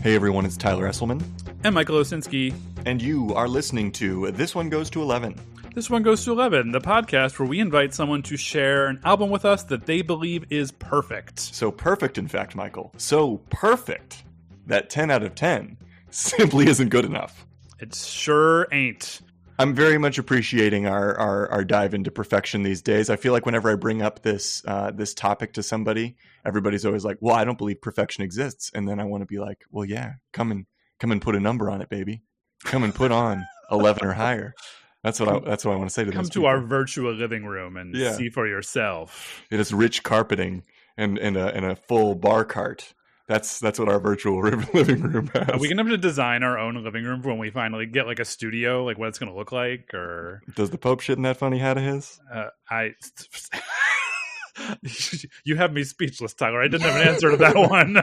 Hey everyone, it's Tyler Esselman. And Michael Osinski. And you are listening to This One Goes to 11. This One Goes to 11, the podcast where we invite someone to share an album with us that they believe is perfect. So perfect, in fact, Michael. So perfect that 10 out of 10 simply isn't good enough. It sure ain't. I'm very much appreciating our dive into perfection these days. I feel like whenever I bring up this topic to somebody, everybody's always like, well, I don't believe perfection exists. And then I want to be like, well, yeah, come and put a number on it, baby. Come and put on 11 or higher. That's what I want to say to them. Come to our virtual living room and see for yourself. It is rich carpeting and a full bar cart. That's what our virtual living room has. Are we gonna have to design our own living room when we finally get like a studio, like what it's gonna look like? Or does the Pope shit in that funny hat of his? You have me speechless, Tyler. I didn't have an answer to that one.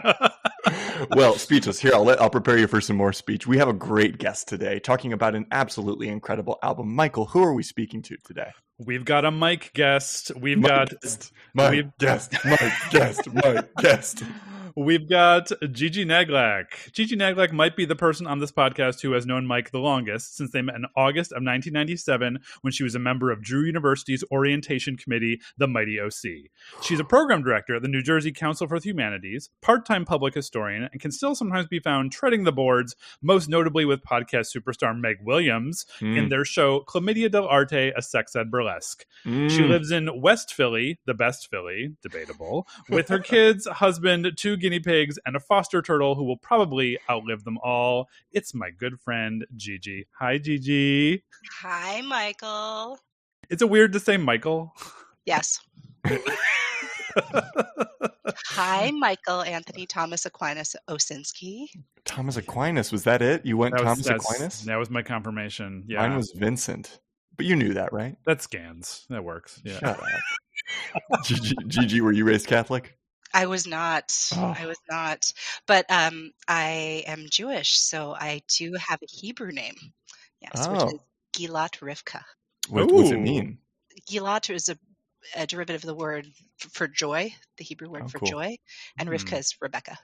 Well, speechless. Here, I'll prepare you for some more speech. We have a great guest today, talking about an absolutely incredible album. Michael, who are we speaking to today? We've got a Mike guest. We've got Gigi Naglak. Gigi Naglak might be the person on this podcast who has known Mike the longest, since they met in August of 1997 when she was a member of Drew University's orientation committee, the Mighty OC. She's a program director at the New Jersey Council for the Humanities, part-time public historian, and can still sometimes be found treading the boards, most notably with podcast superstar Meg Williams in their show Chlamydia dell'arte, a sex ed burlesque. She lives in West Philly, the best Philly, debatable, with her kids, husband, two guinea pigs, and a foster turtle who will probably outlive them all. It's my good friend, Gigi. Hi, Gigi. Hi, Michael. Is it weird to say Michael? Yes. Hi, Michael Anthony Thomas Aquinas Osinski. Thomas Aquinas, was that it? You went Aquinas? That was my confirmation. Yeah. Mine was Vincent. But you knew that, right? That scans. That works. Yeah. Shut up. Gigi, were you raised Catholic? I was not. But I am Jewish, so I do have a Hebrew name. Yes, which is Gilat Rivka. What does it mean? Gilat is a derivative of the word for joy, the Hebrew word for joy, and Rivka is Rebecca.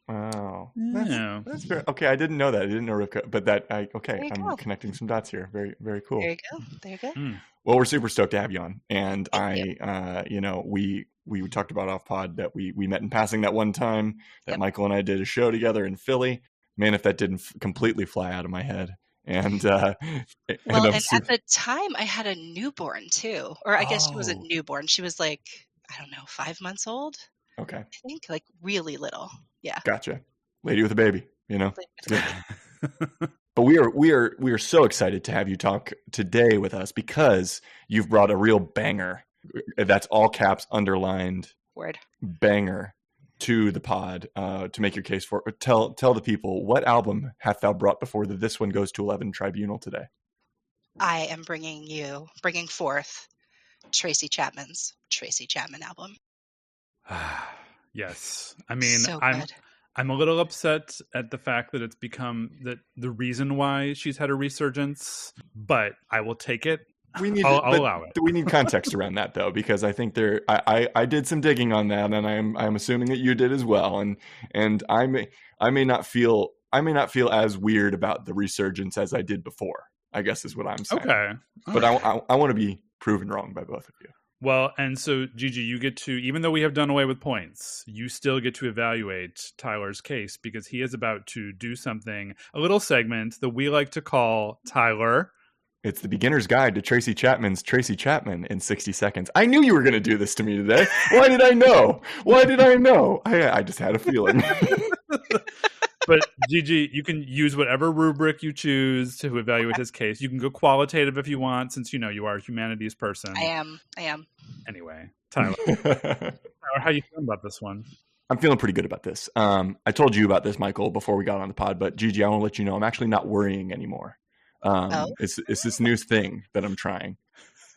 Wow. That's very okay. I didn't know that. I didn't know Rivka, but I'm connecting some dots here. Very, very cool. There you go. Well, we're super stoked to have you on. And we talked about off pod that we met in passing that one time that Michael and I did a show together in Philly. Man, if that didn't completely fly out of my head. And at the time I had a newborn too, or I guess she wasn't newborn. She was like, I don't know, 5 months old. Okay. I think like really little. Yeah. Gotcha. Lady with a baby, But we are so excited to have you talk today with us because you've brought a real banger. That's all caps underlined word banger to the pod to make your case for. Tell the people, what album hath thou brought before the This One Goes to 11 tribunal today? I am bringing forth Tracy Chapman's Tracy Chapman album. Yes. I mean, so I'm a little upset at the fact that it's become the reason why she's had a resurgence, but I will take it. I'll allow it. We need context around that though, because I think I did some digging on that, and I'm assuming that you did as well. And I may not feel as weird about the resurgence as I did before, I guess is what I'm saying. Okay. But I want to be proven wrong by both of you. Well, and so, Gigi, you get to, even though we have done away with points, you still get to evaluate Tyler's case because he is about to do something, a little segment that we like to call Tyler. It's the beginner's guide to Tracy Chapman's Tracy Chapman in 60 seconds. I knew you were going to do this to me today. Why did I know? I just had a feeling. But Gigi, you can use whatever rubric you choose to evaluate his case. You can go qualitative if you want, since you are a humanities person. I am. Anyway, Tyler, how you feeling about this one? I'm feeling pretty good about this. I told you about this, Michael, before we got on the pod, but Gigi, I want to let you know I'm actually not worrying anymore. It's this new thing that I'm trying.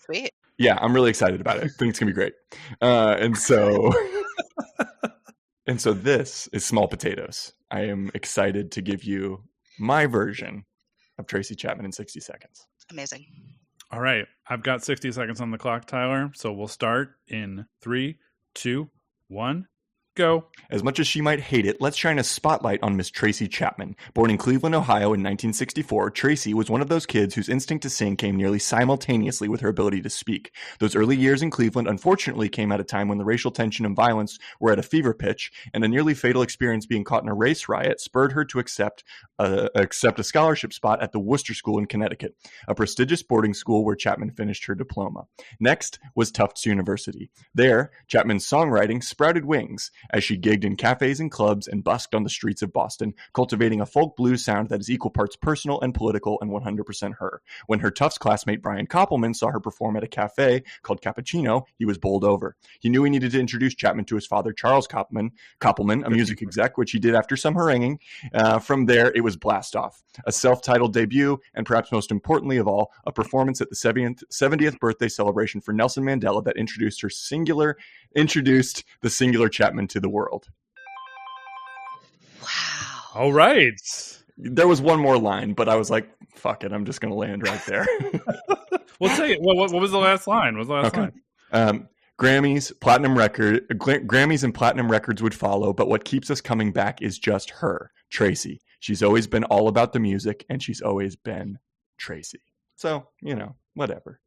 Sweet. Yeah, I'm really excited about it. I think it's gonna be great. And so this is Small Potatoes. I am excited to give you my version of Tracy Chapman in 60 seconds. Amazing. All right. I've got 60 seconds on the clock, Tyler. So we'll start in 3, 2, 1, Go. As much as she might hate it, let's shine a spotlight on Miss Tracy Chapman. Born in Cleveland, Ohio in 1964, Tracy was one of those kids whose instinct to sing came nearly simultaneously with her ability to speak. Those early years in Cleveland unfortunately came at a time when the racial tension and violence were at a fever pitch, and a nearly fatal experience being caught in a race riot spurred her to accept a scholarship spot at the Worcester School in Connecticut, a prestigious boarding school where Chapman finished her diploma. Next was Tufts University. There, Chapman's songwriting sprouted wings as she gigged in cafes and clubs and busked on the streets of Boston, cultivating a folk blues sound that is equal parts personal and political and 100% her. When her Tufts classmate Brian Koppelman saw her perform at a cafe called Cappuccino, he was bowled over. He knew he needed to introduce Chapman to his father, Charles Koppelman, a music exec, which he did after some haranguing. From there, it was blast off. A self-titled debut, and perhaps most importantly of all, a performance at the 70th birthday celebration for Nelson Mandela that introduced the singular Chapman to the world. Wow. All right. There was one more line, but I was like, fuck it, I'm just going to land right there. Well, say it. What was the last line? What was the last line? Grammys and platinum records would follow, but what keeps us coming back is just her, Tracy. She's always been all about the music, and she's always been Tracy. So, whatever.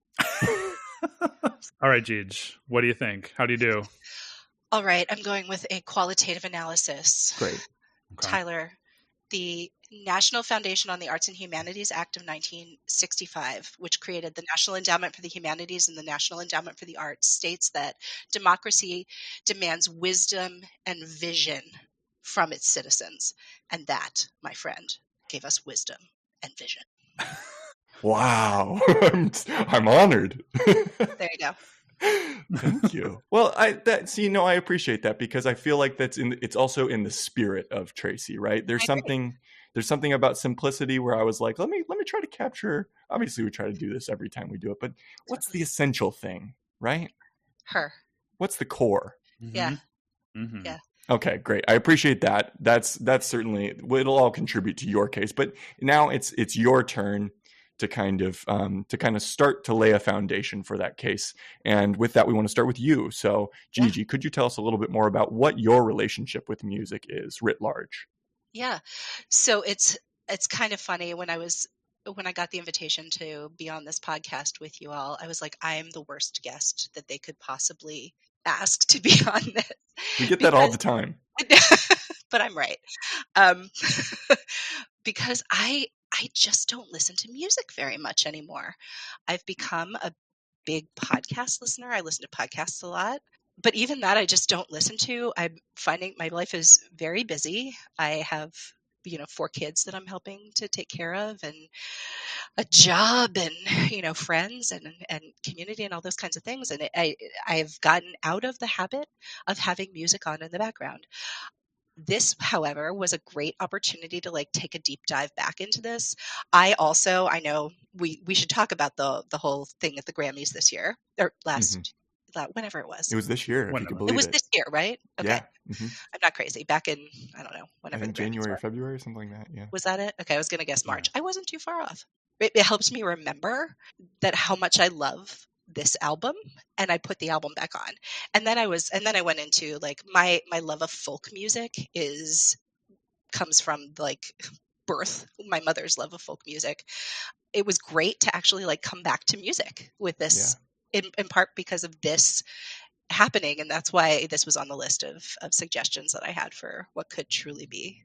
All right, Gigi, what do you think? How do you do? All right, I'm going with a qualitative analysis. Great. Okay. Tyler, the National Foundation on the Arts and Humanities Act of 1965, which created the National Endowment for the Humanities and the National Endowment for the Arts, states that democracy demands wisdom and vision from its citizens. And that, my friend, gave us wisdom and vision. Wow. I'm honored. There you go. Thank you. Well, I appreciate that because I feel like it's also in the spirit of Tracy, right? There's something about simplicity where I was like, let me try to capture. Obviously, we try to do this every time we do it, but what's the essential thing, right? Her. What's the core? Mm-hmm. Yeah. Mm-hmm. Yeah. Okay, great. I appreciate that. That's certainly, it'll all contribute to your case, but now it's your turn to kind of start to lay a foundation for that case. And with that, we want to start with you. So, Gigi, could you tell us a little bit more about what your relationship with music is writ large? Yeah. So it's kind of funny when I got the invitation to be on this podcast with you all, I was like, I am the worst guest that they could possibly ask to be on this. We get that all the time. But I'm right. Because I just don't listen to music very much anymore. I've become a big podcast listener. I listen to podcasts a lot. But even that I just don't listen to. I'm finding my life is very busy. I have 4 kids that I'm helping to take care of, and a job, and friends and community and all those kinds of things. And I've gotten out of the habit of having music on in the background. This, however, was a great opportunity to take a deep dive back into this. I know we should talk about the whole thing at the Grammys this year or whenever it was. It was this year, if you could believe it. It was this year, right? Okay. Yeah. Mm-hmm. I'm not crazy. Back in, I don't know, whenever. I think January or February, something like that. Yeah. Was that it? Okay, I was going to guess March. I wasn't too far off. It helps me remember that how much I love this album, and I put the album back on. And then I went into my love of folk music comes from birth, my mother's love of folk music. It was great to actually come back to music with this, in part because of this happening, and that's why this was on the list of suggestions that I had for what could truly be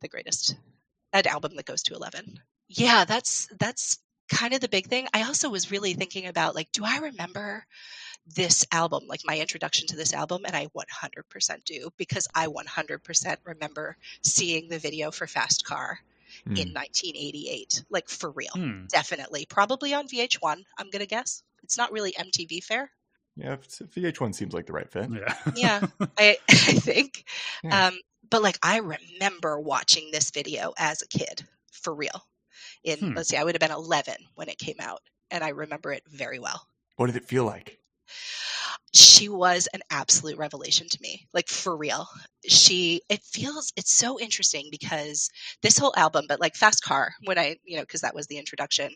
the greatest, an album that goes to 11. Yeah, that's kind of the big thing. I also was really thinking about do I remember this album, my introduction to this album? And I 100% do, because I 100% remember seeing the video for Fast Car in 1988, for real. Definitely. Probably on VH1, I'm going to guess. It's not really MTV fare. Yeah, VH1 seems like the right fit. Yeah, I think. Yeah. But I remember watching this video as a kid, for real. Let's see, I would have been 11 when it came out, and I remember it very well. What did it feel like? She was an absolute revelation to me, for real. It's so interesting because this whole album, but Fast Car, when I, because that was the introduction,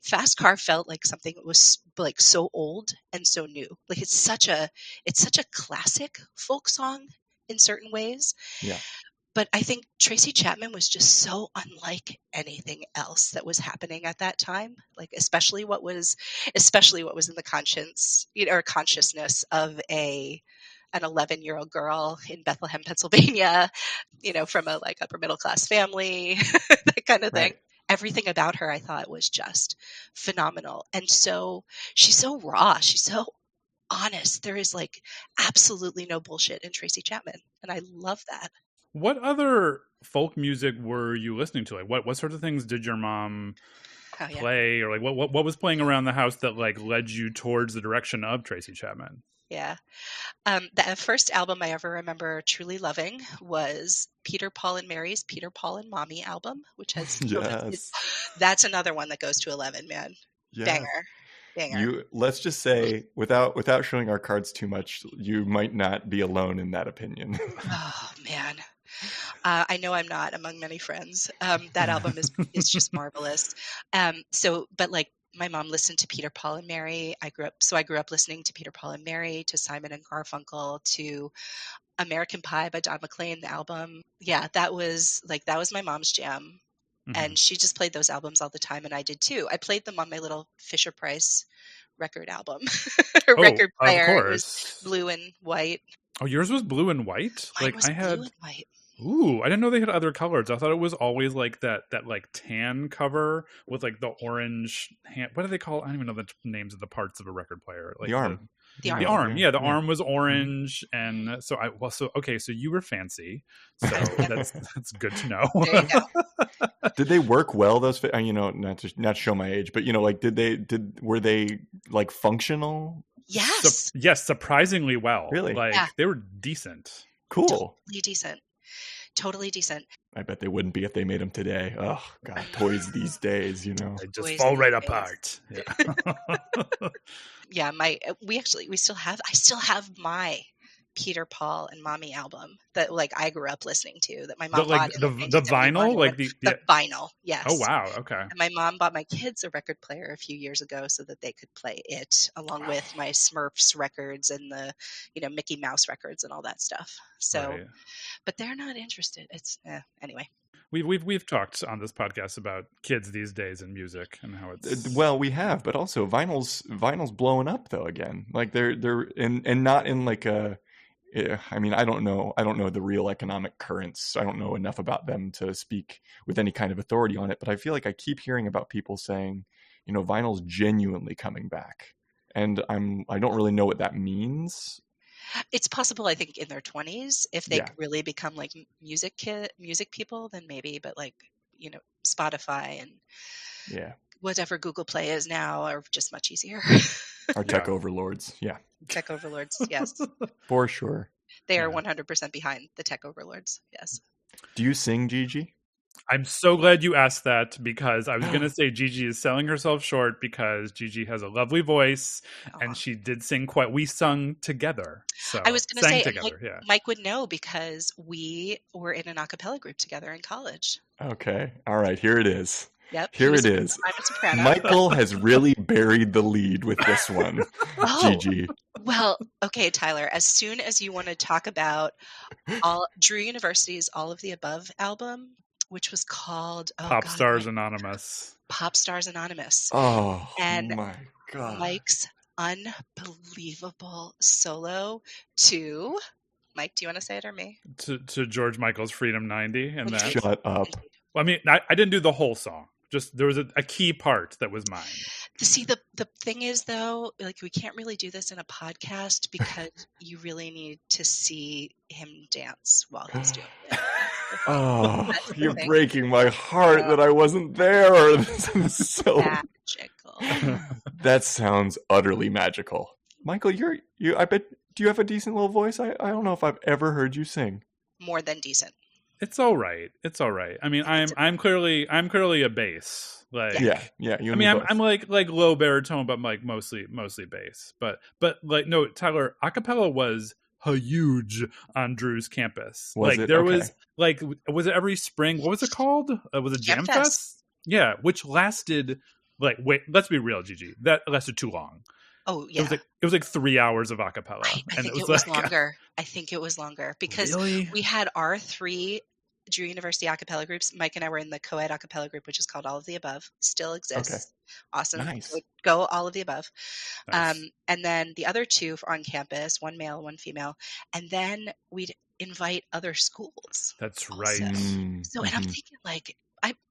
Fast Car felt like something that was so old and so new. It's such a classic folk song in certain ways. Yeah. But I think Tracy Chapman was just so unlike anything else that was happening at that time. Like especially what was in the conscience, or consciousness of an 11-year-old girl in Bethlehem, Pennsylvania, from a like upper middle class family, that kind of thing. Right. Everything about her I thought was just phenomenal. And so she's so raw. She's so honest. There is like absolutely no bullshit in Tracy Chapman. And I love that. What other folk music were you listening to? Like what sort of things did your mom play, or like what was playing around the house that like led you towards the direction of Tracy Chapman? Yeah. The first album I ever remember truly loving was Peter, Paul and Mary's Peter, Paul and Mommy album, which has that's another one that goes to 11, man. Yeah. Banger. Let's just say, without showing our cards too much, you might not be alone in that opinion. Oh man. I know I'm not among many friends. That album is just marvelous. But like my mom listened to Peter, Paul and Mary. I grew up listening to Peter, Paul and Mary, to Simon and Garfunkel, to American Pie by Don McLean, the album. Yeah, that was my mom's jam. Mm-hmm. And she just played those albums all the time, and I did too. I played them on my little Fisher-Price record album. Record player. Of course. It was blue and white. Oh, yours was blue and white? Mine was blue and white. Ooh, I didn't know they had other colors. I thought it was always like that like tan cover with like the orange hand. What do they call? I don't even know the names of the parts of a record player. Like the arm. The arm. The arm. Yeah, the arm was orange, and so so you were fancy. So that's good to know. There you go. Did they work well? Those, not to show my age, but like, were they like functional? Yes. Yes, surprisingly well. Really? Like they were decent. Cool. Totally decent. I bet they wouldn't be if they made them today. Oh God, toys these days, They just fall right apart. Yeah. I still have my Peter, Paul and Mommy album that like I grew up listening to, that my mom bought. The vinyl? Like the vinyl, yes. Oh wow, okay. And my mom bought my kids a record player a few years ago so that they could play it along with my Smurfs records and the Mickey Mouse records and all that stuff. So right. But they're not interested. It's anyway. We've talked on this podcast about kids these days and music and how it's we have, but also vinyl's blowing up though again. Like they're and not in like a. I mean, I don't know the real economic currents. I don't know enough about them to speak with any kind of authority on it, but I feel like I keep hearing about people saying, vinyl's genuinely coming back. And I don't really know what that means. It's possible, I think, in their 20s, if they really become like music people, then maybe, but like, Spotify and whatever Google Play is now are just much easier. Our tech overlords. Yeah. Tech overlords. Yes. For sure. They are 100% behind the tech overlords. Yes. Do you sing, Gigi? I'm so glad you asked that, because I was going to say Gigi is selling herself short, because Gigi has a lovely voice and she did sing we sung together. So I was going to say, together, Mike would know because we were in an a cappella group together in college. Okay. All right. Here it is. Yep. Here it is. I'm a soprano. Michael has really buried the lead with this one. Gigi. Well, okay, Tyler, as soon as you want to talk about Drew University's All of the Above album, which was called Pop Stars Anonymous. Pop Stars Anonymous. Oh, and my God. Mike's unbelievable solo to Mike, do you want to say it or me? To George Michael's Freedom 90 and that. Shut up. Well, I mean, I didn't do the whole song. Just there was a key part that was mine. See, the thing is, though, like we can't really do this in a podcast because you really need to see him dance while he's doing it. Oh, you're breaking my heart that I wasn't there. This is so magical. That sounds utterly magical. Michael, I bet, do you have a decent little voice? I don't know if I've ever heard you sing. More than decent. It's all right. I mean, I'm clearly a bass. Like yeah. I'm like low baritone, but like mostly bass. But like no, Tyler, acapella was huge on Drew's campus. Was it every spring? What was it called? Was it Jam Fest? Yeah, which lasted let's be real, Gigi. That lasted too long. Oh, It yeah. was like 3 hours of a cappella. I And think it it was was like, longer. I think it was longer because really? we had our 3 Drew University a cappella groups. Mike and I were in the co-ed a cappella group, which is called All of the Above. Still Okay. exists. Awesome. Nice. Go All of the Above. Nice. And then the other 2 on campus, one male, one female. And then we'd invite other schools That's also. right. So, and I'm thinking like,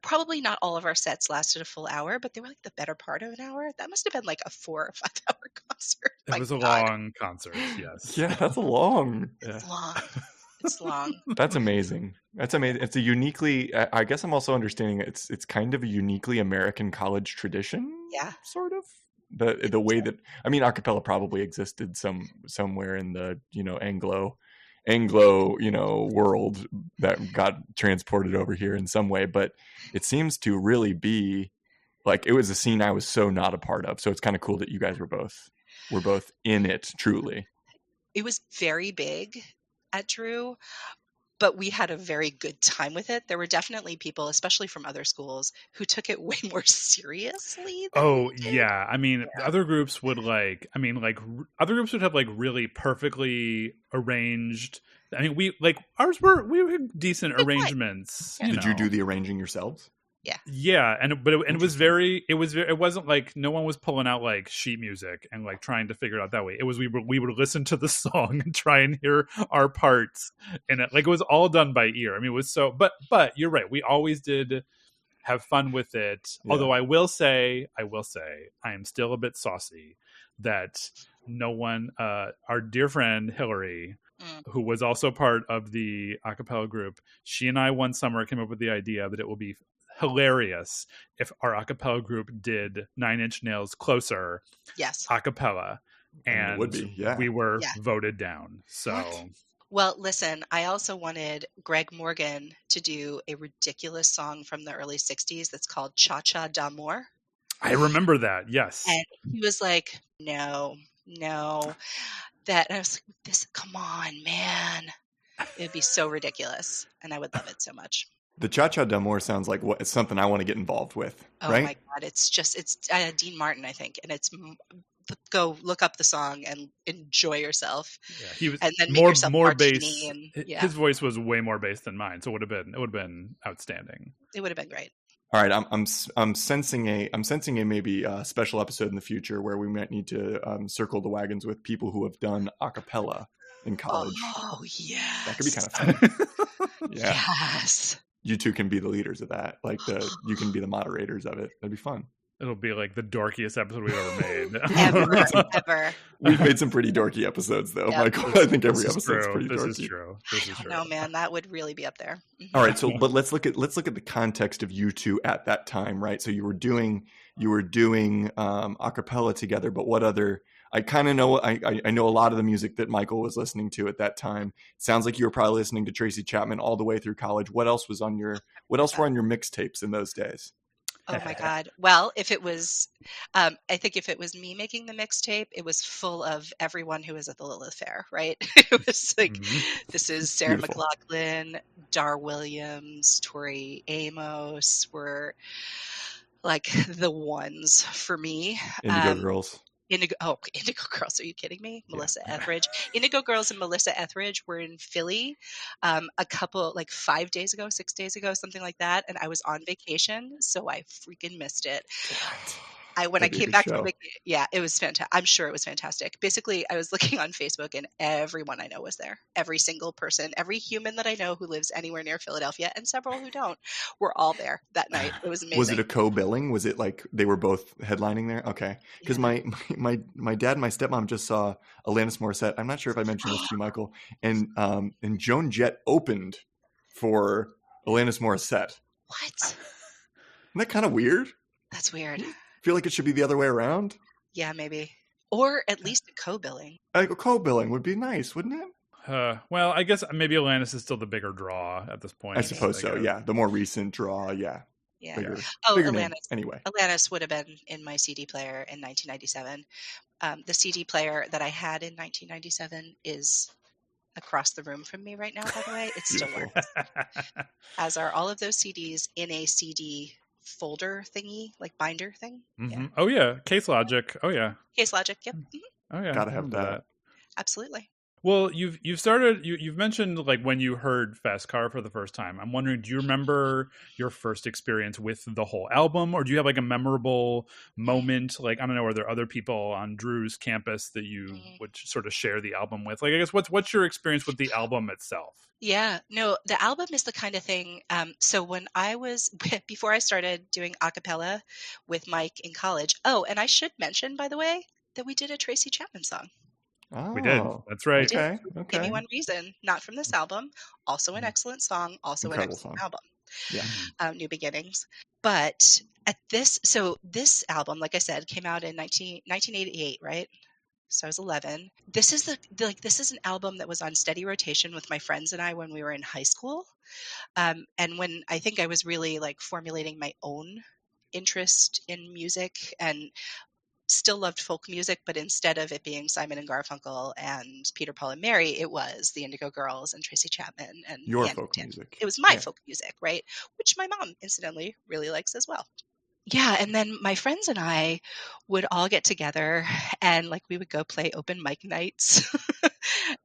probably not all of our sets lasted a full hour, but they were like the better part of an hour. That must have been like a 4 or 5 hour concert. It was a long concert. Yes. Yeah, that's long. It's long. It's long. That's amazing. That's amazing. It's a uniquely. I guess I'm also understanding it's kind of a uniquely American college tradition. Yeah. Sort of. The way that, I mean, a cappella probably existed somewhere in the Anglo world that got transported over here in some way, but it seems to really be like it was a scene I was so not a part of. So it's kind of cool that you guys were both in it truly. It was very big at Drew, but we had a very good time with it. There were definitely people, especially from other schools, who took it way more seriously than Oh, we did. yeah. I mean, other groups would other groups would have like really perfectly arranged. I mean, we had decent arrangements. Yeah. Did you do the arranging yourselves? Yeah, but it wasn't like no one was pulling out like sheet music and like trying to figure it out that way. It was we would listen to the song and try and hear our parts in it. Like it was all done by ear. I mean, it was so. But you're right. We always did have fun with it. Yeah. Although I will say, I am still a bit saucy that no one, our dear friend Hillary, who was also part of the a cappella group, she and I one summer came up with the idea that it will be hilarious if our a cappella group did 9 Inch Nails Closer Yes. a cappella, and it would be, yeah. we were voted down. So What? Well, listen, I also wanted Greg Morgan to do a ridiculous song from the early 60s that's called Cha Cha d'Amour. I remember that. Yes. And he was like, no. That, and I was like, come on, man. It would be so ridiculous. And I would love it so much. The Cha Cha d'Amour sounds like it's something I want to get involved with. Oh right? my God. It's Dean Martin, I think. And it's, go look up the song and enjoy yourself. Yeah, he was, and then make yourself more bass. And, His voice was way more bass than mine. So it would have been outstanding. It would have been great. All right, I'm sensing a maybe special episode in the future where we might need to circle the wagons with people who have done a cappella in college. Oh yes, that could be kind of fun. Yeah. Yes, you two can be the leaders of that. Like you can be the moderators of it. That'd be fun. It'll be like the dorkiest episode we've ever made. ever. We've made some pretty dorky episodes, though, Yep. Michael. I think every episode's pretty dorky. This is true. No, man, that would really be up there. Mm-hmm. All right, so but let's look at the context of you two at that time, right? So you were doing a cappella together, but what other? I kind of know. I know a lot of the music that Michael was listening to at that time. Sounds like you were probably listening to Tracy Chapman all the way through college. What else were on your mixtapes in those days? Oh my God. Well, if it was, I think if it was me making the mixtape, it was full of everyone who was at the Lilith Fair, right? It was like, this is Sarah Beautiful. McLachlan, Dar Williams, Tori Amos were like the ones for me. Indigo Girls. Indigo Girls. Are you kidding me? Yeah. Melissa Etheridge. Indigo Girls and Melissa Etheridge were in Philly a couple, like 5 days ago, 6 days ago, something like that. And I was on vacation, so I freaking missed it. When I came back from vacation, it was fantastic. I'm sure it was fantastic. Basically, I was looking on Facebook and everyone I know was there. Every single person, every human that I know who lives anywhere near Philadelphia, and several who don't, were all there that night. It was amazing. Was it a co-billing? Was it like they were both headlining there? Okay. Because my dad and my stepmom just saw Alanis Morissette. I'm not sure if I mentioned this to you, Michael. And Joan Jett opened for Alanis Morissette. What? Isn't that kind of weird? That's weird. Feel like it should be the other way around? Yeah, maybe. Or at least a co-billing. A co-billing would be nice, wouldn't it? Well, I guess maybe Alanis is still the bigger draw at this point. I suppose so, yeah. The more recent draw, yeah. Yeah. Bigger Alanis. name. Anyway. Alanis would have been in my CD player in 1997. The CD player that I had in 1997 is across the room from me right now, by the way. It still works. As are all of those CDs in a CD folder thingy, like binder thing. Mm-hmm. Yeah. Oh yeah, Case Logic. Oh yeah. Case Logic. Yep. Oh yeah. Gotta I have remember that. Absolutely. Well, you've mentioned like when you heard Fast Car for the first time. I'm wondering, do you remember your first experience with the whole album, or do you have like a memorable moment? Like, I don't know, are there other people on Drew's campus that you would sort of share the album with? Like, I guess what's your experience with the album itself? Yeah, no, the album is the kind of thing. So when I was, before I started doing a cappella with Mike in college, oh, and I should mention, by the way, that we did a Tracy Chapman song. We did. Oh, That's right. We did. okay, Give Me okay. One Reason, not from this album, also an excellent song, also an Incredible excellent song. album, Yeah. New Beginnings. But so this album, like I said, came out in 1988, right? So I was 11. This is this is an album that was on steady rotation with my friends and I when we were in high school. And when I think I was really like formulating my own interest in music and still loved folk music, but instead of it being Simon and Garfunkel and Peter, Paul and Mary, it was the Indigo Girls and Tracy Chapman and Your Andy folk Dan. music. It was my Yeah. folk music, right? Which my mom, incidentally, really likes as well. Yeah, and then my friends and I would all get together and like we would go play open mic nights.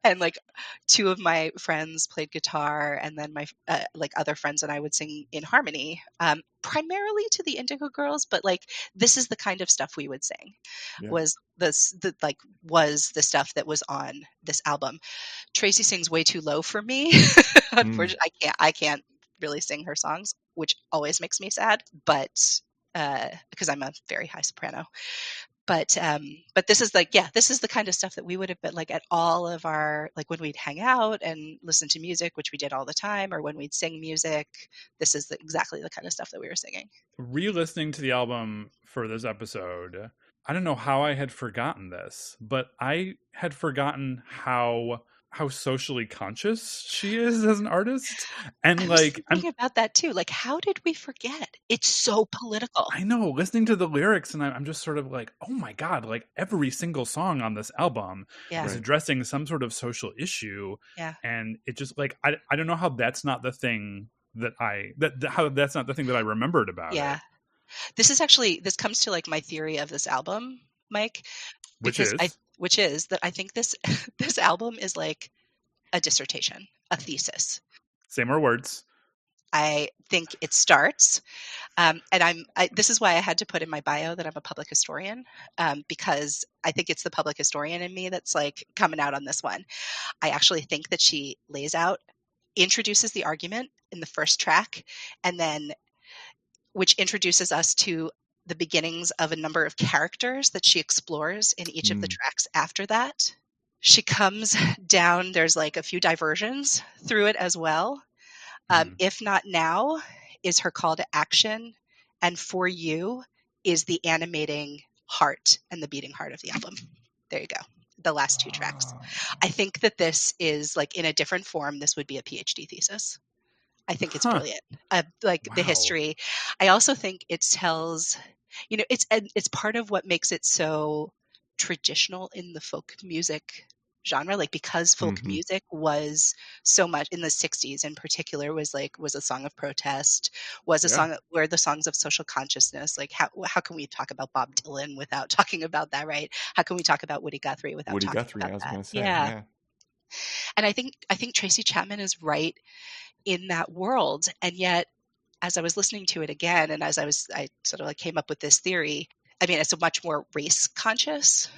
And like two of my friends played guitar and then my like other friends and I would sing in harmony, primarily to the Indigo Girls, but like this is the kind of stuff we would sing. Yeah. Was the stuff that was on this album. Tracy sings way too low for me. Unfortunately, I can't really sing her songs, which always makes me sad, but because I'm a very high soprano. But this is this is the kind of stuff that we would have been like at all of our, like when we'd hang out and listen to music, which we did all the time, or when we'd sing music. This is exactly the kind of stuff that we were singing. Re-listening to the album for this episode, I don't know how I had forgotten this, but I had forgotten how socially conscious she is as an artist. And like I'm thinking about that too. Like, how did we forget? It's so political. I know, listening to the lyrics, and I'm just sort of like, oh my God, like every single song on this album is addressing some sort of social issue. Yeah. And it just like, I don't know how that's not the thing that that's not the thing that I remembered about it. This comes to like my theory of this album, Mike, which is that I think this this album is like a dissertation, a thesis. Say more words. I think it starts, and this is why I had to put in my bio that I'm a public historian, because I think it's the public historian in me that's like coming out on this one. I actually think that she introduces the argument in the first track, and then which introduces us to the beginnings of a number of characters that she explores in each of the tracks after that. She comes down, there's like a few diversions through it as well. If Not Now is her call to action, and For You is the animating heart and the beating heart of the album. There you go. The last two tracks. I think that this is like in a different form, this would be a PhD thesis. I think it's brilliant. The history. I also think it tells, it's part of what makes it so traditional in the folk music genre, like because folk music was so much in the 60s in particular was a song of protest, was a song where the songs of social consciousness, like how can we talk about Bob Dylan without talking about that, right? How can we talk about Woody Guthrie without talking about I was that? gonna say, yeah. And I think Tracy Chapman is right in that world. And yet, as I was listening to it again, and as I sort of like came up with this theory, I mean, it's a much more race conscious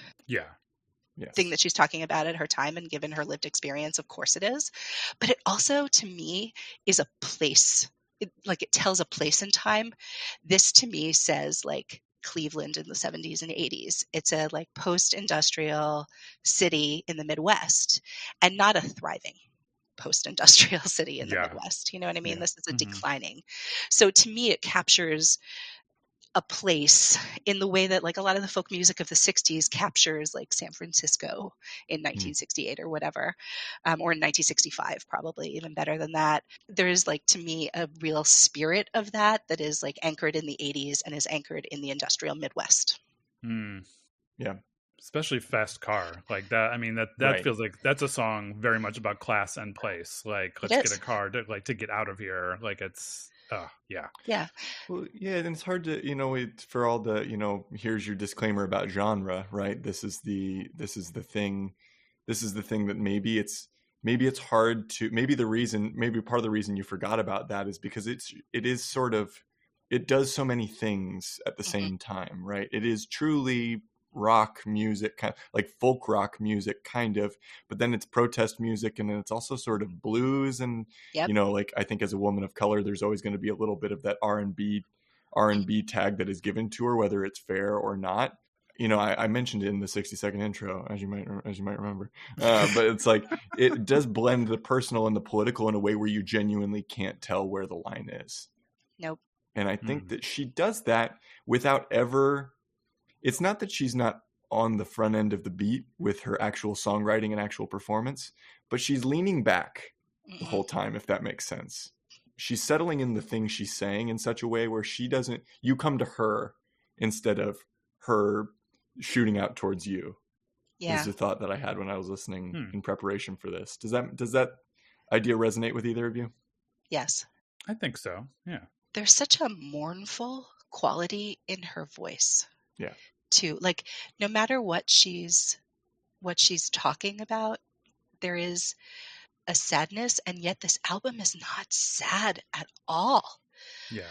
thing that she's talking about at her time, and given her lived experience, of course it is. But it also, to me, is a place. It tells a place in time. This to me says like Cleveland in the 70s and 80s. It's a like post-industrial city in the Midwest, and not a thriving post-industrial city in the Midwest. You know what I mean? This is a declining. So to me, it captures a place in the way that like a lot of the folk music of the 60s captures like San Francisco in 1968 or whatever, or in 1965, probably even better than that. There is like, to me, a real spirit of that is like anchored in the 80s and is anchored in the industrial Midwest. Yeah. Especially Fast Car, like that. I mean, that feels like that's a song very much about class and place. Like, let's get a car to get out of here. Like, it's Yeah. Yeah. Well, yeah, and it's hard to, for all the, here's your disclaimer about genre, right? This is the thing that maybe it's hard to, maybe part of the reason you forgot about that is because it does so many things at the Mhm. same time, right? It is truly rock music, kind of like folk rock music, kind of, but then it's protest music, and then it's also sort of blues, and Yep. like I think as a woman of color, there's always going to be a little bit of that R&B tag that is given to her, whether it's fair or not. I mentioned it in the 60-second intro, as you might remember, but it's like it does blend the personal and the political in a way where you genuinely can't tell where the line is. Nope. And I think that she does that without ever. It's not that she's not on the front end of the beat with her actual songwriting and actual performance, but she's leaning back the whole time, if that makes sense. She's settling in the things she's saying in such a way where you come to her instead of her shooting out towards you. Yeah. Is the thought that I had when I was listening in preparation for this. Does that idea resonate with either of you? Yes. I think so. Yeah. There's such a mournful quality in her voice. Yeah. Too. Like, no matter what she's talking about, there is a sadness, and yet this album is not sad at all. Yeah.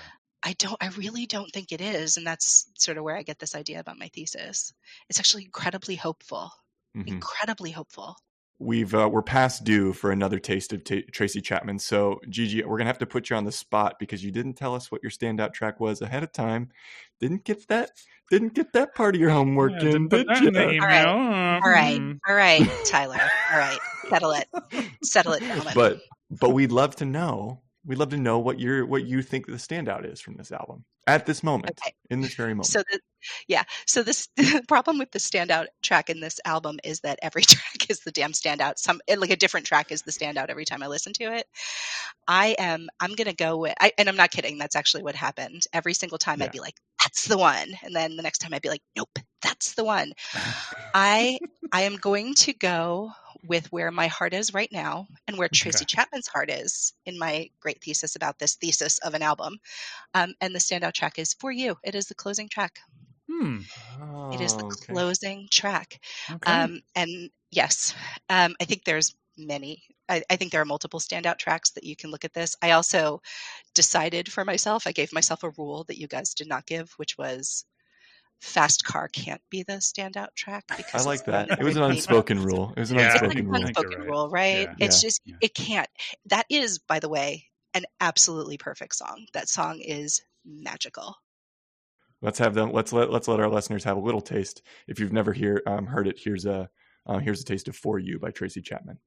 I really don't think it is, and that's sort of where I get this idea about my thesis. It's actually incredibly hopeful. Mm-hmm. Incredibly hopeful. We're past due for another taste of Tracy Chapman. So Gigi, we're gonna have to put you on the spot because you didn't tell us what your standout track was ahead of time. Didn't get that part of your homework in, did you? In the email. All right, Tyler. All right, settle it down. But we'd love to know. We'd love to know what you think the standout is from this album at this moment, in this very moment. So this the problem with the standout track in this album is that every track is the damn standout. Like a different track is the standout every time I listen to it. I'm gonna go with, and I'm not kidding. That's actually what happened. Every single time I'd be like, "That's the one," and then the next time I'd be like, "Nope, that's the one." I am going to go with where my heart is right now and where Tracy Chapman's heart is in my great thesis about this thesis of an album. And the standout track is For You. It is the closing track. It is the closing track. And yes, I think there's many. I think there are multiple standout tracks that you can look at this. I also decided for myself, I gave myself a rule that you guys did not give, which was Fast Car can't be the standout track because I like that. It was an unspoken rule. It was an unspoken rule, right? Yeah. It's just it can't. That is, by the way, an absolutely perfect song. That song is magical. Let's have them. Let's let our listeners have a little taste. If you've never heard it, here's a taste of For You by Tracy Chapman.